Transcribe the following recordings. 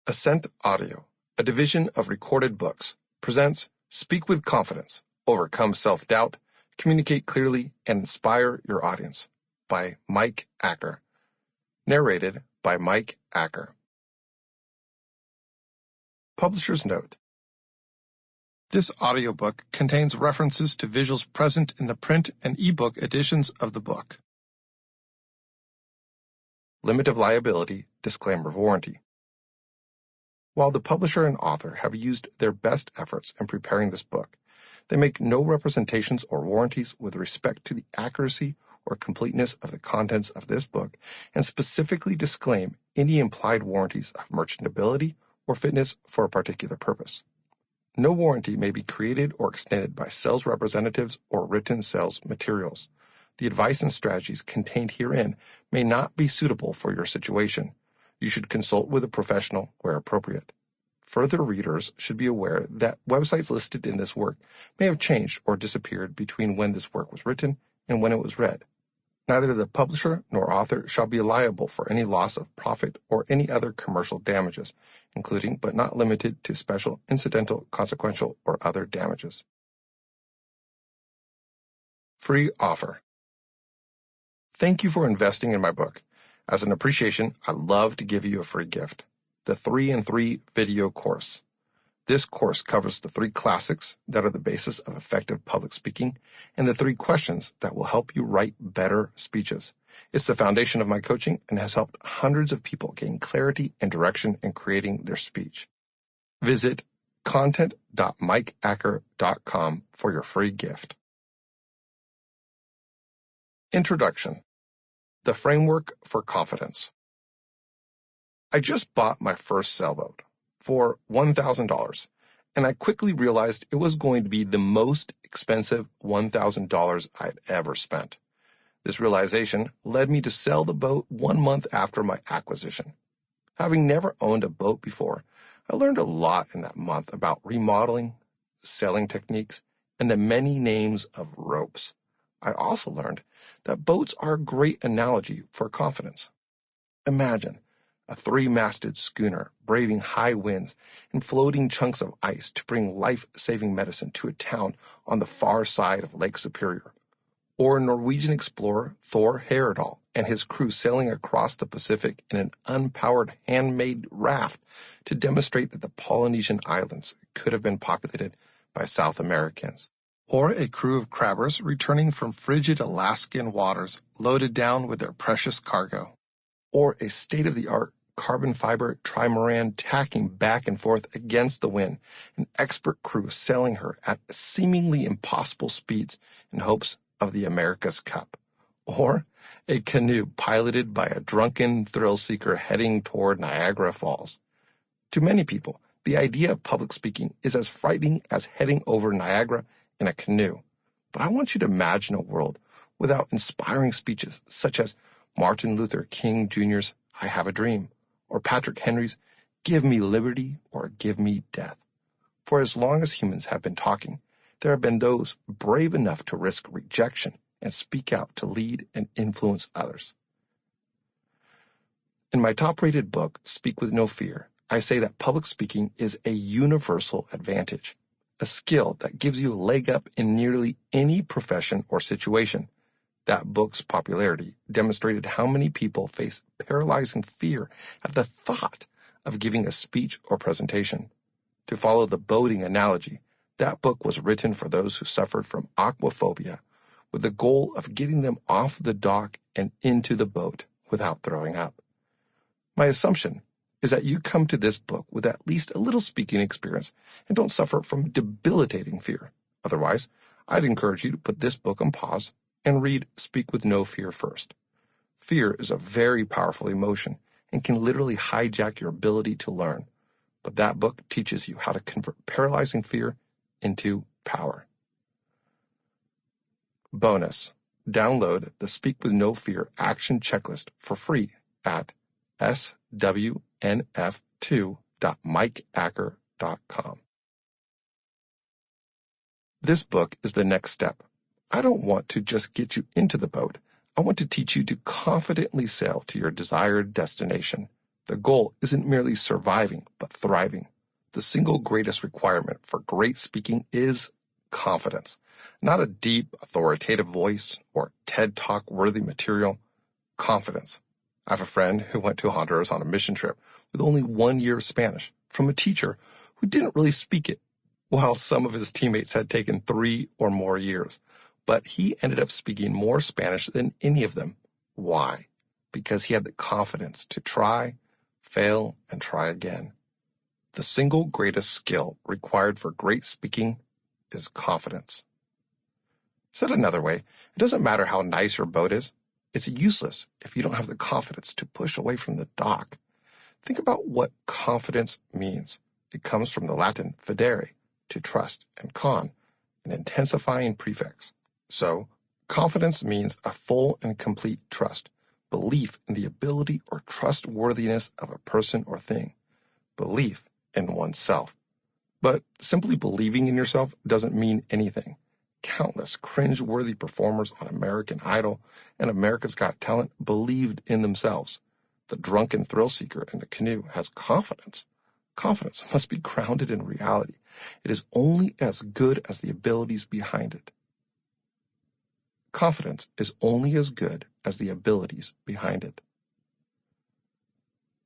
Ascent Audio, a division of Recorded Books, presents Speak with Confidence, Overcome Self-Doubt, Communicate Clearly, and Inspire Your Audience by Mike Acker. Narrated by Mike Acker. Publisher's Note: this audiobook contains references to visuals present in the print and ebook editions of the book. Limit of liability, disclaimer of warranty. While the publisher and author have used their best efforts in preparing this book, they make no representations or warranties with respect to the accuracy or completeness of the contents of this book, and specifically disclaim any implied warranties of merchantability or fitness for a particular purpose. No warranty may be created or extended by sales representatives or written sales materials. The advice and strategies contained herein may not be suitable for your situation. You should consult with a professional where appropriate. Further readers should be aware that websites listed in this work may have changed or disappeared between when this work was written and when it was read. Neither the publisher nor author shall be liable for any loss of profit or any other commercial damages, including but not limited to special, incidental, consequential, or other damages. Free offer. Thank you for investing in my book. As an appreciation, I'd love to give you a free gift, the 3-in-3 video course. This course covers the 3 classics that are the basis of effective public speaking and the 3 questions that will help you write better speeches. It's the foundation of my coaching and has helped hundreds of people gain clarity and direction in creating their speech. Visit content.mikeacker.com for your free gift. Introduction. The Framework for Confidence. I just bought my first sailboat for $1,000, and I quickly realized it was going to be the most expensive $1,000 I'd ever spent. This realization led me to sell the boat 1 month after my acquisition. Having never owned a boat before, I learned a lot in that month about remodeling, sailing techniques, and the many names of ropes. I also learned that boats are a great analogy for confidence. Imagine a 3-masted schooner braving high winds and floating chunks of ice to bring life-saving medicine to a town on the far side of Lake Superior. Or Norwegian explorer Thor Heyerdahl and his crew sailing across the Pacific in an unpowered handmade raft to demonstrate that the Polynesian islands could have been populated by South Americans. Or a crew of crabbers returning from frigid Alaskan waters loaded down with their precious cargo. Or a state-of-the-art carbon fiber trimaran tacking back and forth against the wind, an expert crew sailing her at seemingly impossible speeds in hopes of the America's Cup. Or a canoe piloted by a drunken thrill-seeker heading toward Niagara Falls. To many people, the idea of public speaking is as frightening as heading over Niagara in a canoe. But I want you to imagine a world without inspiring speeches such as Martin Luther King Jr.'s I Have a Dream, or Patrick Henry's Give Me Liberty or Give Me Death. For as long as humans have been talking, there have been those brave enough to risk rejection and speak out to lead and influence others. In my top-rated book, Speak with No Fear, I say that public speaking is a universal advantage, a skill that gives you a leg up in nearly any profession or situation. That book's popularity demonstrated how many people face paralyzing fear at the thought of giving a speech or presentation. To follow the boating analogy, that book was written for those who suffered from aquaphobia, with the goal of getting them off the dock and into the boat without throwing up. My assumption is that you come to this book with at least a little speaking experience and don't suffer from debilitating fear. Otherwise, I'd encourage you to put this book on pause and read Speak with No Fear first. Fear is a very powerful emotion and can literally hijack your ability to learn. But that book teaches you how to convert paralyzing fear into power. Bonus: download the Speak with No Fear action checklist for free at swnf2.mikeacker.com. This book is the next step. I don't want to just get you into the boat. I want to teach you to confidently sail to your desired destination. The goal isn't merely surviving, but thriving. The single greatest requirement for great speaking is confidence, not a deep, authoritative voice or TED Talk-worthy material. Confidence. I have a friend who went to Honduras on a mission trip with only 1 year of Spanish from a teacher who didn't really speak it, while some of his teammates had taken 3 or more years. But he ended up speaking more Spanish than any of them. Why? Because he had the confidence to try, fail, and try again. The single greatest skill required for great speaking is confidence. Said another way, it doesn't matter how nice your boat is. It's useless if you don't have the confidence to push away from the dock. Think about what confidence means. It comes from the Latin fidere, to trust, and con, an intensifying prefix. So, confidence means a full and complete trust, belief in the ability or trustworthiness of a person or thing, belief in oneself. But simply believing in yourself doesn't mean anything. Countless cringe-worthy performers on American Idol and America's Got Talent believed in themselves. The drunken thrill seeker in the canoe has confidence. Confidence must be grounded in reality. It is only as good as the abilities behind it. Confidence is only as good as the abilities behind it.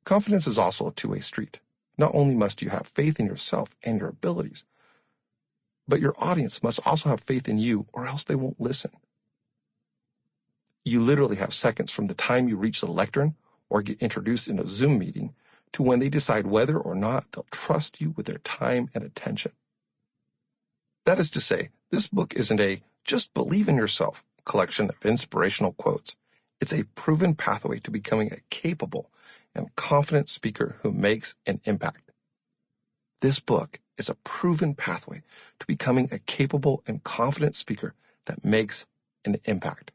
Confidence is also a two-way street. Not only must you have faith in yourself and your abilities, but your audience must also have faith in you, or else they won't listen. You literally have seconds from the time you reach the lectern or get introduced in a Zoom meeting to when they decide whether or not they'll trust you with their time and attention. That is to say, this book isn't a just believe in yourself collection of inspirational quotes. It's a proven pathway to becoming a capable and confident speaker who makes an impact. This book is a proven pathway to becoming a capable and confident speaker that makes an impact.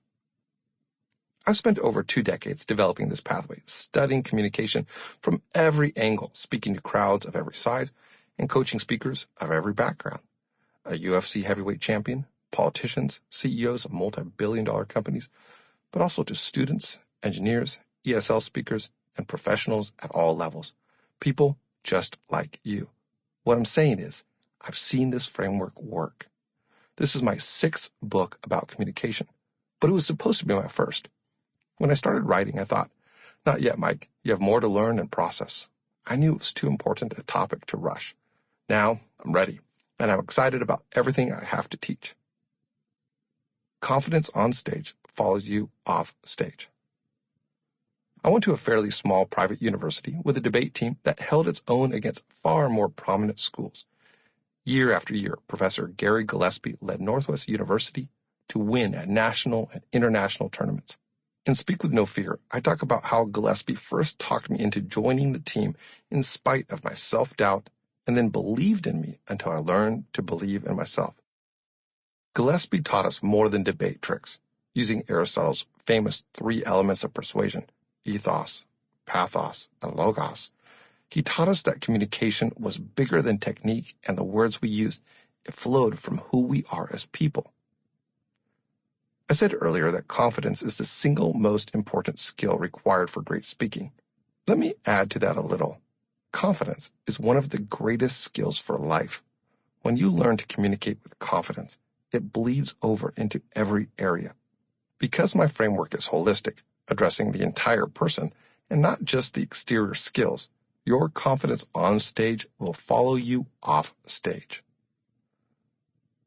I've spent over 2 decades developing this pathway, studying communication from every angle, speaking to crowds of every size, and coaching speakers of every background. A UFC heavyweight champion, politicians, CEOs of multi-billion-dollar companies, but also to students, engineers, ESL speakers, and professionals at all levels. People just like you. What I'm saying is, I've seen this framework work. This is my 6th book about communication, but it was supposed to be my first. When I started writing, I thought, not yet, Mike. You have more to learn and process. I knew it was too important a topic to rush. Now, I'm ready, and I'm excited about everything I have to teach. Confidence on stage follows you off stage. I went to a fairly small private university with a debate team that held its own against far more prominent schools. Year after year, Professor Gary Gillespie led Northwest University to win at national and international tournaments. In Speak With No Fear, I talk about how Gillespie first talked me into joining the team in spite of my self-doubt and then believed in me until I learned to believe in myself. Gillespie taught us more than debate tricks, using Aristotle's famous 3 elements of persuasion, ethos, pathos, and logos. He taught us that communication was bigger than technique and the words we used. It flowed from who we are as people. I said earlier that confidence is the single most important skill required for great speaking. Let me add to that a little. Confidence is one of the greatest skills for life. When you learn to communicate with confidence, it bleeds over into every area. Because my framework is holistic, addressing the entire person and not just the exterior skills, your confidence on stage will follow you off stage.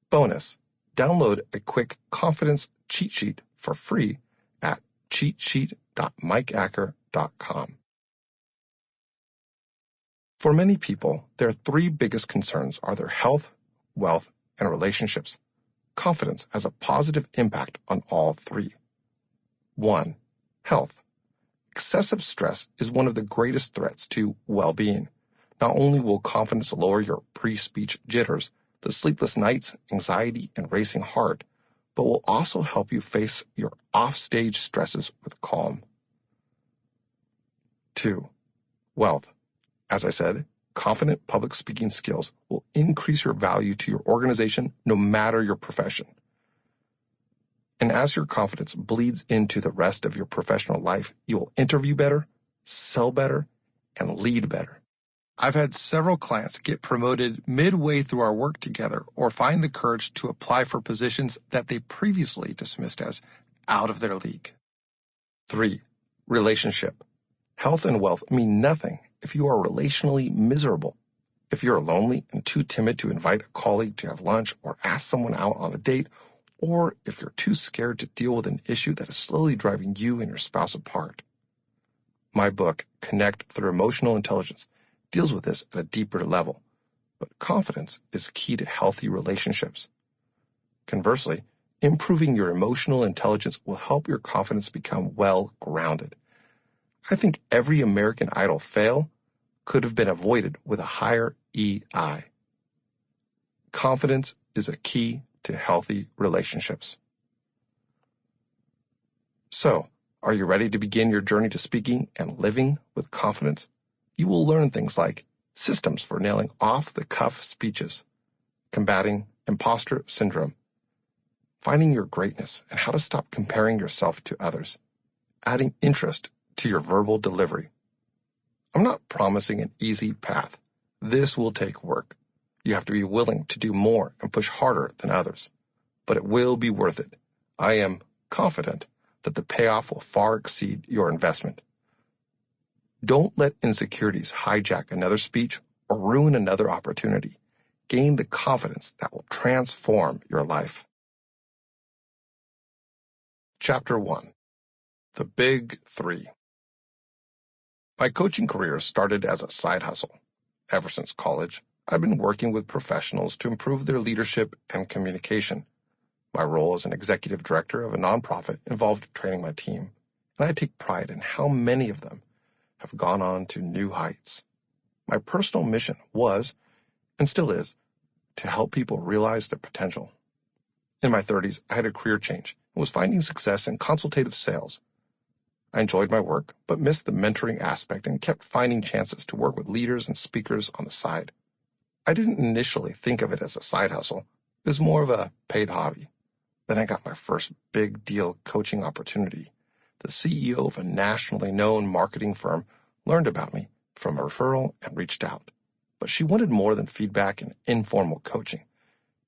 Bonus, download a quick confidence cheat sheet for free at cheatsheet.mikeacker.com. For many people, their 3 biggest concerns are their health, wealth, and relationships. Confidence has a positive impact on all 3. 1. Health. Excessive stress is one of the greatest threats to well-being. Not only will confidence lower your pre-speech jitters, the sleepless nights, anxiety, and racing heart, but will also help you face your off-stage stresses with calm. 2. Wealth. As I said, confident public speaking skills will increase your value to your organization no matter your profession. And as your confidence bleeds into the rest of your professional life, you will interview better, sell better, and lead better. I've had several clients get promoted midway through our work together or find the courage to apply for positions that they previously dismissed as out of their league. 3. Relationship. Health and wealth mean nothing if you are relationally miserable. If you're lonely and too timid to invite a colleague to have lunch or ask someone out on a date, or if you're too scared to deal with an issue that is slowly driving you and your spouse apart. My book, Connect Through Emotional Intelligence, deals with this at a deeper level, but confidence is key to healthy relationships. Conversely, improving your emotional intelligence will help your confidence become well-grounded. I think every American Idol fail could have been avoided with a higher EI. Confidence is a key to healthy relationships. So, are you ready to begin your journey to speaking and living with confidence? You will learn things like systems for nailing off-the-cuff speeches, combating imposter syndrome, finding your greatness and how to stop comparing yourself to others, adding interest to your verbal delivery. I'm not promising an easy path. This will take work. You have to be willing to do more and push harder than others. But it will be worth it. I am confident that the payoff will far exceed your investment. Don't let insecurities hijack another speech or ruin another opportunity. Gain the confidence that will transform your life. Chapter 1. The Big Three. My coaching career started as a side hustle. Ever since college, I've been working with professionals to improve their leadership and communication. My role as an executive director of a nonprofit involved training my team, and I take pride in how many of them have gone on to new heights. My personal mission was, and still is, to help people realize their potential. In my 30s, I had a career change and was finding success in consultative sales. I enjoyed my work, but missed the mentoring aspect and kept finding chances to work with leaders and speakers on the side. I didn't initially think of it as a side hustle. It was more of a paid hobby. Then I got my first big deal coaching opportunity. The CEO of a nationally known marketing firm learned about me from a referral and reached out. But she wanted more than feedback and informal coaching.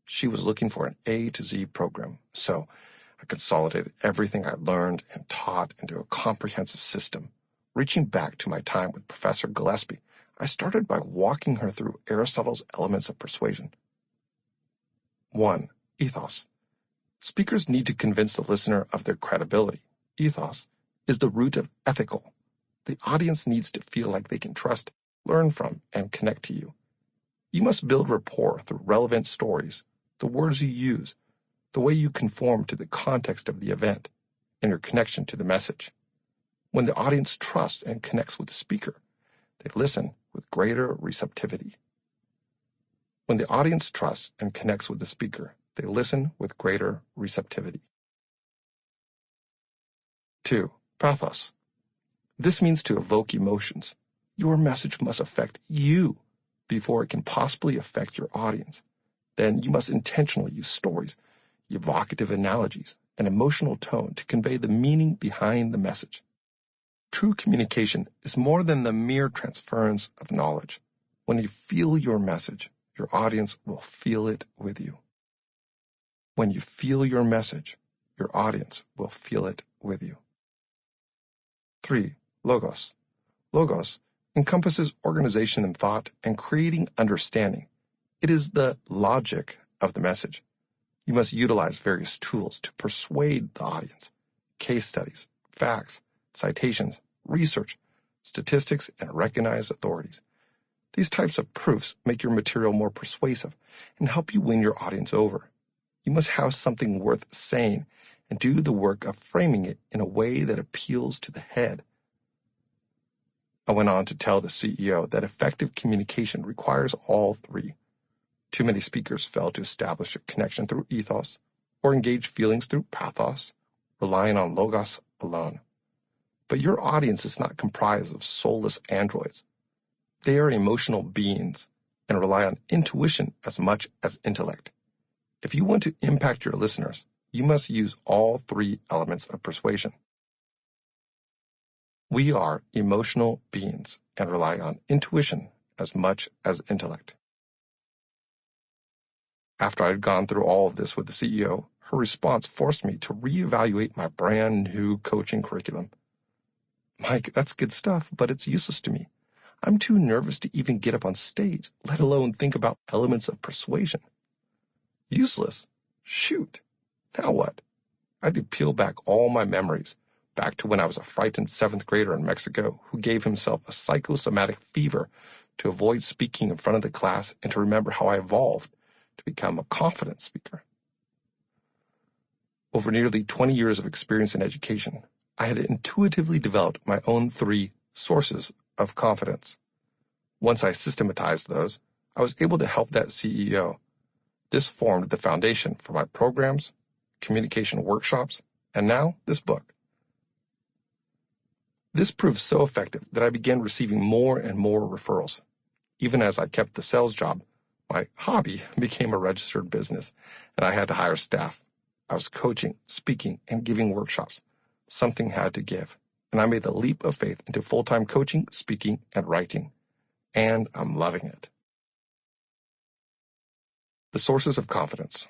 She was looking for an A to Z program, so I consolidated everything I learned and taught into a comprehensive system. Reaching back to my time with Professor Gillespie, I started by walking her through Aristotle's elements of persuasion. 1. Ethos. Speakers need to convince the listener of their credibility. Ethos is the root of ethical. The audience needs to feel like they can trust, learn from, and connect to you. You must build rapport through relevant stories, the words you use, the way you conform to the context of the event, and your connection to the message. When the audience trusts and connects with the speaker, they listen with greater receptivity. When the audience trusts and connects with the speaker, they listen with greater receptivity. 2. Pathos. This means to evoke emotions. Your message must affect you before it can possibly affect your audience. Then you must intentionally use stories, evocative analogies, and emotional tone to convey the meaning behind the message. True communication is more than the mere transference of knowledge. When you feel your message, your audience will feel it with you. When you feel your message, your audience will feel it with you. 3. Logos. Logos encompasses organization and thought and creating understanding. It is the logic of the message. You must utilize various tools to persuade the audience. Case studies, facts, citations, research, statistics, and recognized authorities. These types of proofs make your material more persuasive and help you win your audience over. You must have something worth saying and do the work of framing it in a way that appeals to the head. I went on to tell the CEO that effective communication requires all three. Too many speakers fail to establish a connection through ethos or engage feelings through pathos, relying on logos alone. But your audience is not comprised of soulless androids. They are emotional beings and rely on intuition as much as intellect. If you want to impact your listeners, you must use all three elements of persuasion. We are emotional beings and rely on intuition as much as intellect. After I had gone through all of this with the CEO, her response forced me to reevaluate my brand new coaching curriculum. Mike, that's good stuff, but it's useless to me. I'm too nervous to even get up on stage, let alone think about elements of persuasion. Useless? Shoot. Now what? I had to peel back all my memories, back to when I was a frightened 7th grader in Mexico who gave himself a psychosomatic fever to avoid speaking in front of the class and to remember how I evolved to become a confident speaker. Over nearly 20 years of experience in education, I had intuitively developed my own 3 sources of confidence. Once I systematized those, I was able to help that CEO. This formed the foundation for my programs, communication workshops, and now this book. This proved so effective that I began receiving more and more referrals. Even as I kept the sales job, my hobby became a registered business, and I had to hire staff. I was coaching, speaking, and giving workshops. Something had to give, and I made the leap of faith into full-time coaching, speaking, and writing. And I'm loving it. The sources of confidence.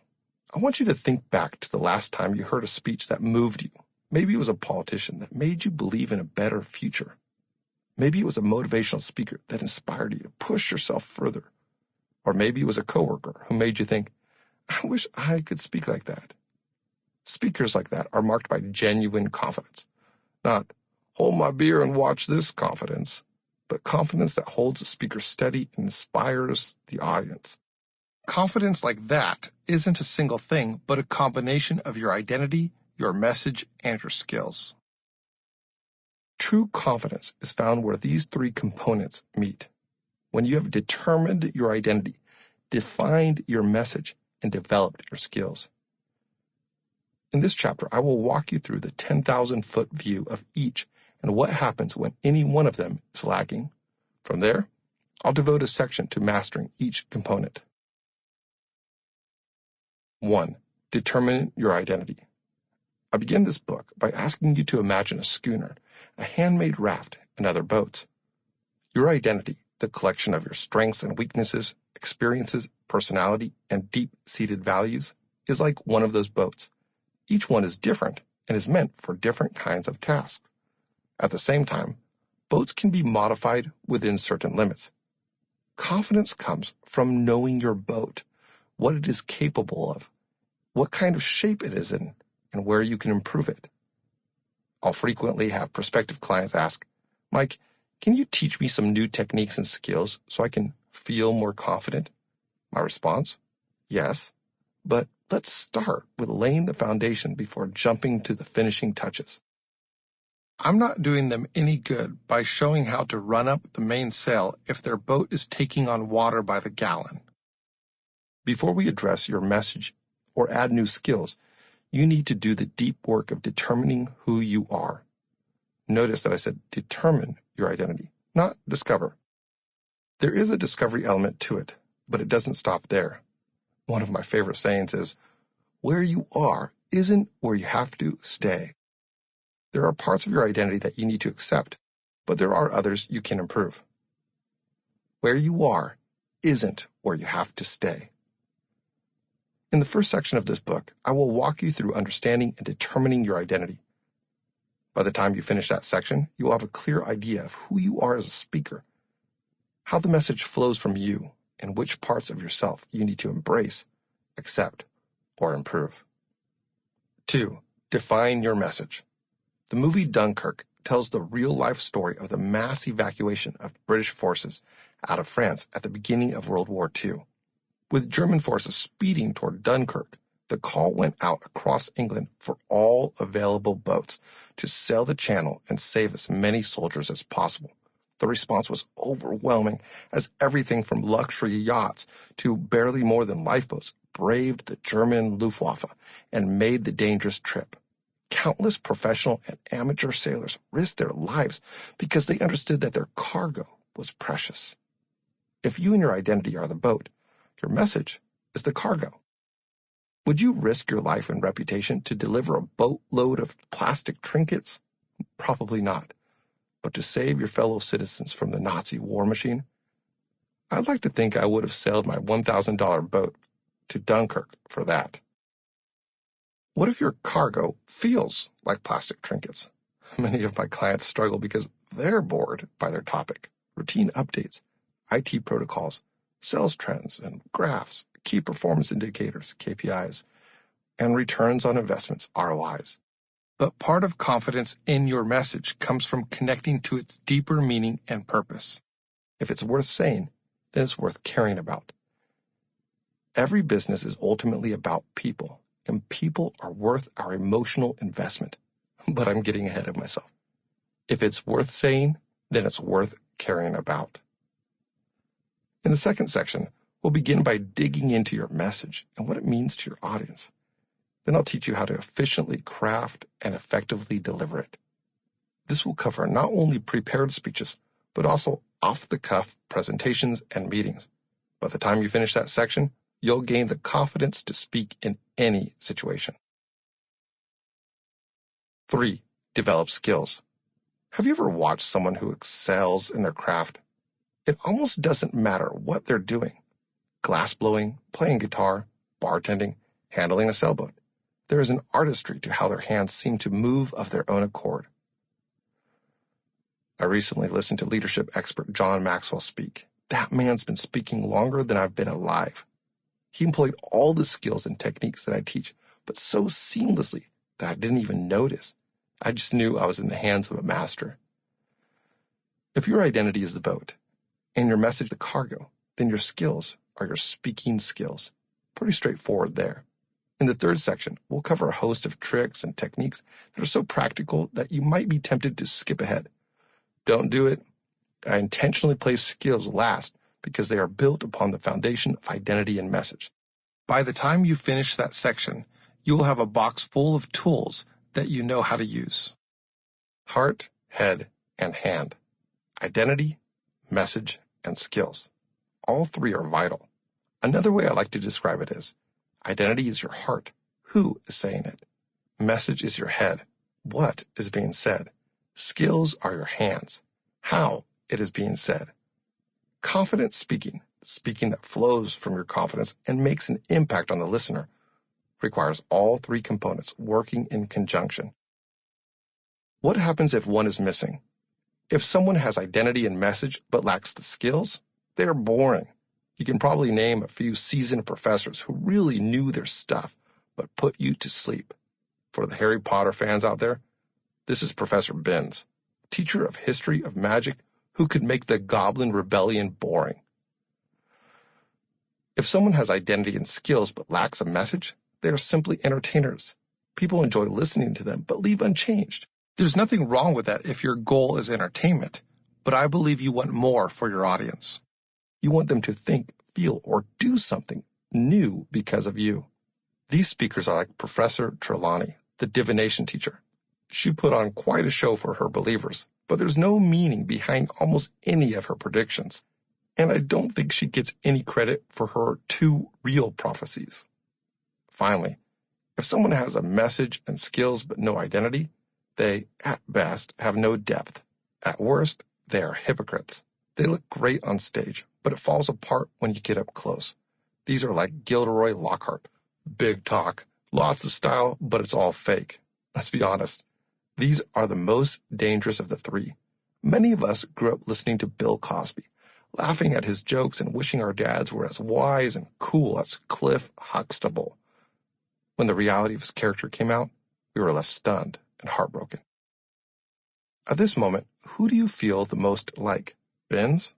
I want you to think back to the last time you heard a speech that moved you. Maybe it was a politician that made you believe in a better future. Maybe it was a motivational speaker that inspired you to push yourself further. Or maybe it was a coworker who made you think, I wish I could speak like that. Speakers like that are marked by genuine confidence. Not, hold my beer and watch this confidence, but confidence that holds the speaker steady and inspires the audience. Confidence like that isn't a single thing, but a combination of your identity, your message, and your skills. True confidence is found where these 3 components meet. When you have determined your identity, defined your message, and developed your skills. In this chapter, I will walk you through the 10,000-foot view of each and what happens when any one of them is lacking. From there, I'll devote a section to mastering each component. 1. Determine your identity. I begin this book by asking you to imagine a schooner, a handmade raft, and other boats. Your identity, the collection of your strengths and weaknesses, experiences, personality, and deep-seated values, is like one of those boats. Each one is different and is meant for different kinds of tasks. At the same time, boats can be modified within certain limits. Confidence comes from knowing your boat, what it is capable of, what kind of shape it is in, and where you can improve it. I'll frequently have prospective clients ask, Mike, can you teach me some new techniques and skills so I can feel more confident? My response, yes, but let's start with laying the foundation before jumping to the finishing touches. I'm not doing them any good by showing how to run up the mainsail if their boat is taking on water by the gallon. Before we address your message or add new skills, you need to do the deep work of determining who you are. Notice that I said determine your identity, not discover. There is a discovery element to it, but it doesn't stop there. One of my favorite sayings is, where you are isn't where you have to stay. There are parts of your identity that you need to accept, but there are others you can improve. Where you are isn't where you have to stay. In the first section of this book, I will walk you through understanding and determining your identity. By the time you finish that section, you will have a clear idea of who you are as a speaker, how the message flows from you, and which parts of yourself you need to embrace, accept, or improve. 2. Define your message. The movie Dunkirk tells the real-life story of the mass evacuation of British forces out of France at the beginning of World War II. With German forces speeding toward Dunkirk, the call went out across England for all available boats to sail the channel and save as many soldiers as possible. The response was overwhelming as everything from luxury yachts to barely more than lifeboats braved the German Luftwaffe and made the dangerous trip. Countless professional and amateur sailors risked their lives because they understood that their cargo was precious. If you and your identity are the boat, your message is the cargo. Would you risk your life and reputation to deliver a boatload of plastic trinkets? Probably not. but to save your fellow citizens from the Nazi war machine? I'd like to think I would have sailed my $1,000 boat to Dunkirk for that. What if your cargo feels like plastic trinkets? Many of my clients struggle because they're bored by their topic, routine updates, IT protocols, sales trends and graphs, key performance indicators, KPIs, and returns on investments, ROIs. But part of confidence in your message comes from connecting to its deeper meaning and purpose. If it's worth saying, then it's worth caring about. Every business is ultimately about people, and people are worth our emotional investment. But I'm getting ahead of myself. If it's worth saying, then it's worth caring about. In the second section, we'll begin by digging into your message and what it means to your audience. Then I'll teach you how to efficiently craft and effectively deliver it. This will cover not only prepared speeches, but also off-the-cuff presentations and meetings. By the time you finish that section, you'll gain the confidence to speak in any situation. 3. Develop skills. Have you ever watched someone who excels in their craft? It almost doesn't matter what they're doing. Glass blowing, playing guitar, bartending, handling a sailboat. There is an artistry to how their hands seem to move of their own accord. I recently listened to leadership expert John Maxwell speak. That man's been speaking longer than I've been alive. He employed all the skills and techniques that I teach, but so seamlessly that I didn't even notice. I just knew I was in the hands of a master. If your identity is the boat and your message the cargo, then your skills are your speaking skills. Pretty straightforward there. In the third section, we'll cover a host of tricks and techniques that are so practical that you might be tempted to skip ahead. Don't do it. I intentionally place skills last because they are built upon the foundation of identity and message. By the time you finish that section, you will have a box full of tools that you know how to use. Heart, head, and hand. Identity, message, and skills. All three are vital. Another way I like to describe it is, identity is your heart. Who is saying it? Message is your head. What is being said? Skills are your hands. How it is being said. Confident speaking, speaking that flows from your confidence and makes an impact on the listener, requires all three components working in conjunction. What happens if one is missing? If someone has identity and message but lacks the skills, they're boring. You can probably name a few seasoned professors who really knew their stuff but put you to sleep. For the Harry Potter fans out there, this is Professor Binns, teacher of history of magic who could make the Goblin Rebellion boring. If someone has identity and skills but lacks a message, they are simply entertainers. People enjoy listening to them but leave unchanged. There's nothing wrong with that if your goal is entertainment, but I believe you want more for your audience. You want them to think, feel, or do something new because of you. These speakers are like Professor Trelawney, the divination teacher. She put on quite a show for her believers, but there's no meaning behind almost any of her predictions. And I don't think she gets any credit for her 2 real prophecies. Finally, if someone has a message and skills but no identity, they, at best, have no depth. At worst, they are hypocrites. They look great on stage, but it falls apart when you get up close. These are like Gilderoy Lockhart. Big talk, lots of style, but it's all fake. Let's be honest. These are the most dangerous of the 3. Many of us grew up listening to Bill Cosby, laughing at his jokes and wishing our dads were as wise and cool as Cliff Huxtable. When the reality of his character came out, we were left stunned and heartbroken. At this moment, who do you feel the most like? Binns,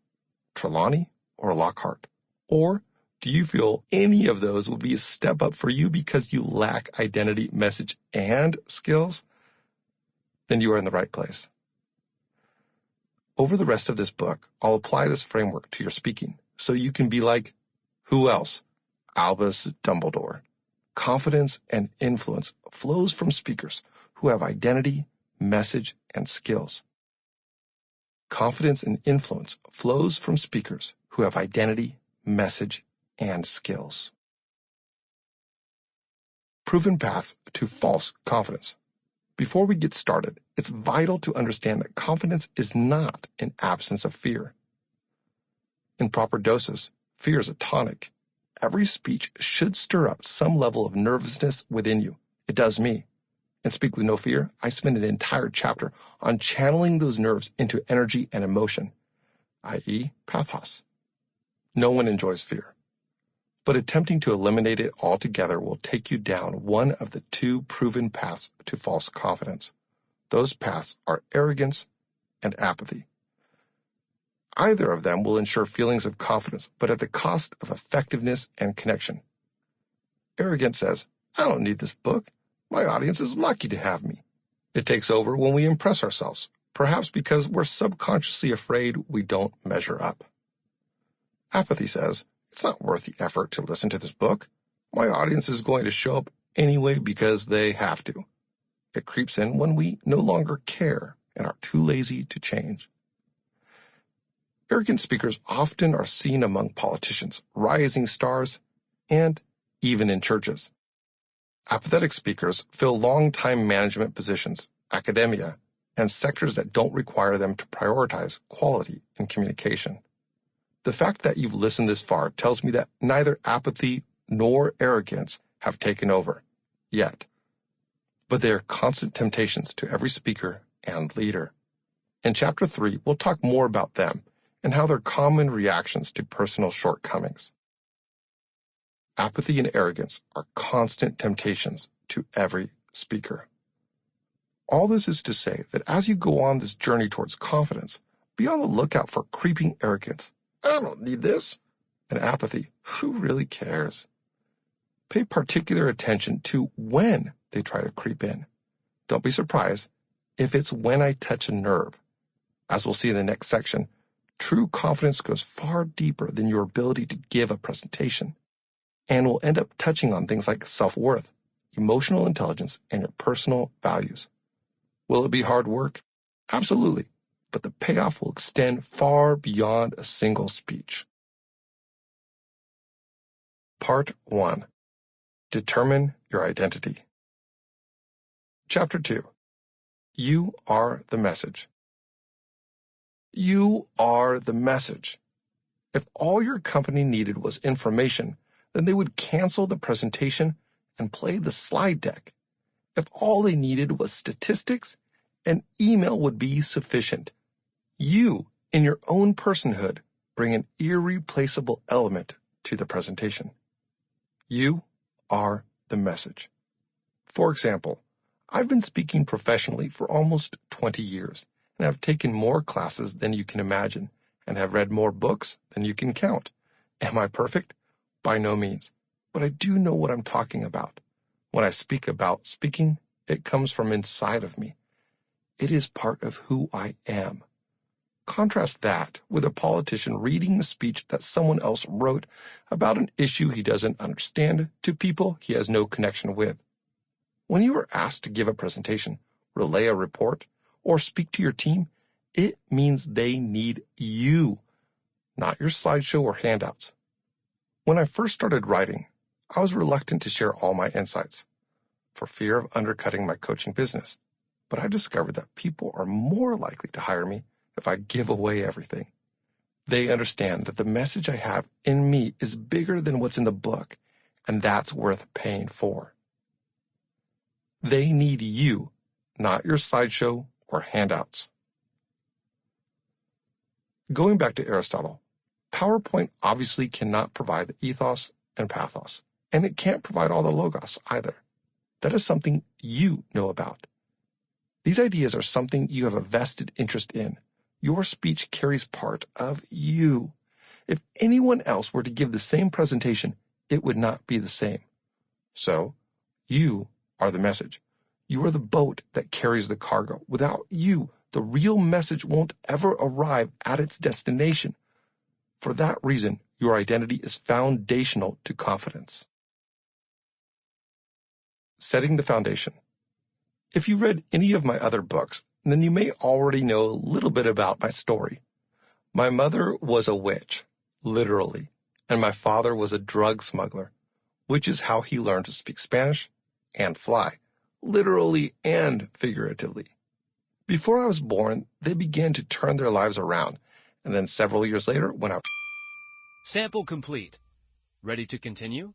Trelawney, or Lockhart? Or do you feel any of those would be a step up for you because you lack identity, message, and skills? Then you are in the right place. Over the rest of this book, I'll apply this framework to your speaking so you can be like, who else? Albus Dumbledore. Confidence and influence flows from speakers who have identity, message, and skills. Confidence and influence flows from speakers who have identity, message, and skills. Proven paths to false confidence. Before we get started, it's vital to understand that confidence is not an absence of fear. In proper doses, fear is a tonic. Every speech should stir up some level of nervousness within you. It does me. In Speak with No Fear, I spend an entire chapter on channeling those nerves into energy and emotion, i.e., pathos. No one enjoys fear, but attempting to eliminate it altogether will take you down one of the two proven paths to false confidence. Those paths are arrogance and apathy. Either of them will ensure feelings of confidence, but at the cost of effectiveness and connection. Arrogance says, I don't need this book. My audience is lucky to have me. It takes over when we impress ourselves, perhaps because we're subconsciously afraid we don't measure up. Apathy says, it's not worth the effort to listen to this book. My audience is going to show up anyway because they have to. It creeps in when we no longer care and are too lazy to change. Arrogant speakers often are seen among politicians, rising stars, and even in churches. Apathetic speakers fill long-time management positions, academia, and sectors that don't require them to prioritize quality in communication. The fact that you've listened this far tells me that neither apathy nor arrogance have taken over, yet. But they are constant temptations to every speaker and leader. In Chapter 3, we'll talk more about them and how they're common reactions to personal shortcomings. Apathy and arrogance are constant temptations to every speaker. All this is to say that as you go on this journey towards confidence, be on the lookout for creeping arrogance. I don't need this. And apathy. Who really cares? Pay particular attention to when they try to creep in. Don't be surprised if it's when I touch a nerve. As we'll see in the next section, true confidence goes far deeper than your ability to give a presentation, and will end up touching on things like self-worth, emotional intelligence, and your personal values. Will it be hard work? Absolutely, but the payoff will extend far beyond a single speech. Part 1. Determine your identity. Chapter 2. You are the message. You are the message. If all your company needed was information, then they would cancel the presentation and play the slide deck. If all they needed was statistics, an email would be sufficient. You, in your own personhood, bring an irreplaceable element to the presentation. You are the message. For example, I've been speaking professionally for almost 20 years, and have taken more classes than you can imagine, and have read more books than you can count. Am I perfect? By no means. But I do know what I'm talking about. When I speak about speaking, it comes from inside of me. It is part of who I am. Contrast that with a politician reading the speech that someone else wrote about an issue he doesn't understand to people he has no connection with. When you are asked to give a presentation, relay a report, or speak to your team, it means they need you, not your slideshow or handouts. When I first started writing, I was reluctant to share all my insights, for fear of undercutting my coaching business. But I discovered that people are more likely to hire me if I give away everything. They understand that the message I have in me is bigger than what's in the book, and that's worth paying for. They need you, not your slideshow or handouts. Going back to Aristotle, PowerPoint obviously cannot provide the ethos and pathos, and it can't provide all the logos either. That is something you know about. These ideas are something you have a vested interest in. Your speech carries part of you. If anyone else were to give the same presentation, it would not be the same. So, you are the message. You are the boat that carries the cargo. Without you, the real message won't ever arrive at its destination. For that reason, your identity is foundational to confidence. Setting the foundation. If you read any of my other books, then you may already know a little bit about my story. My mother was a witch, literally, and my father was a drug smuggler, which is how he learned to speak Spanish and fly, literally and figuratively. Before I was born, they began to turn their lives around, and then several years later, when I... Sample complete. Ready to continue?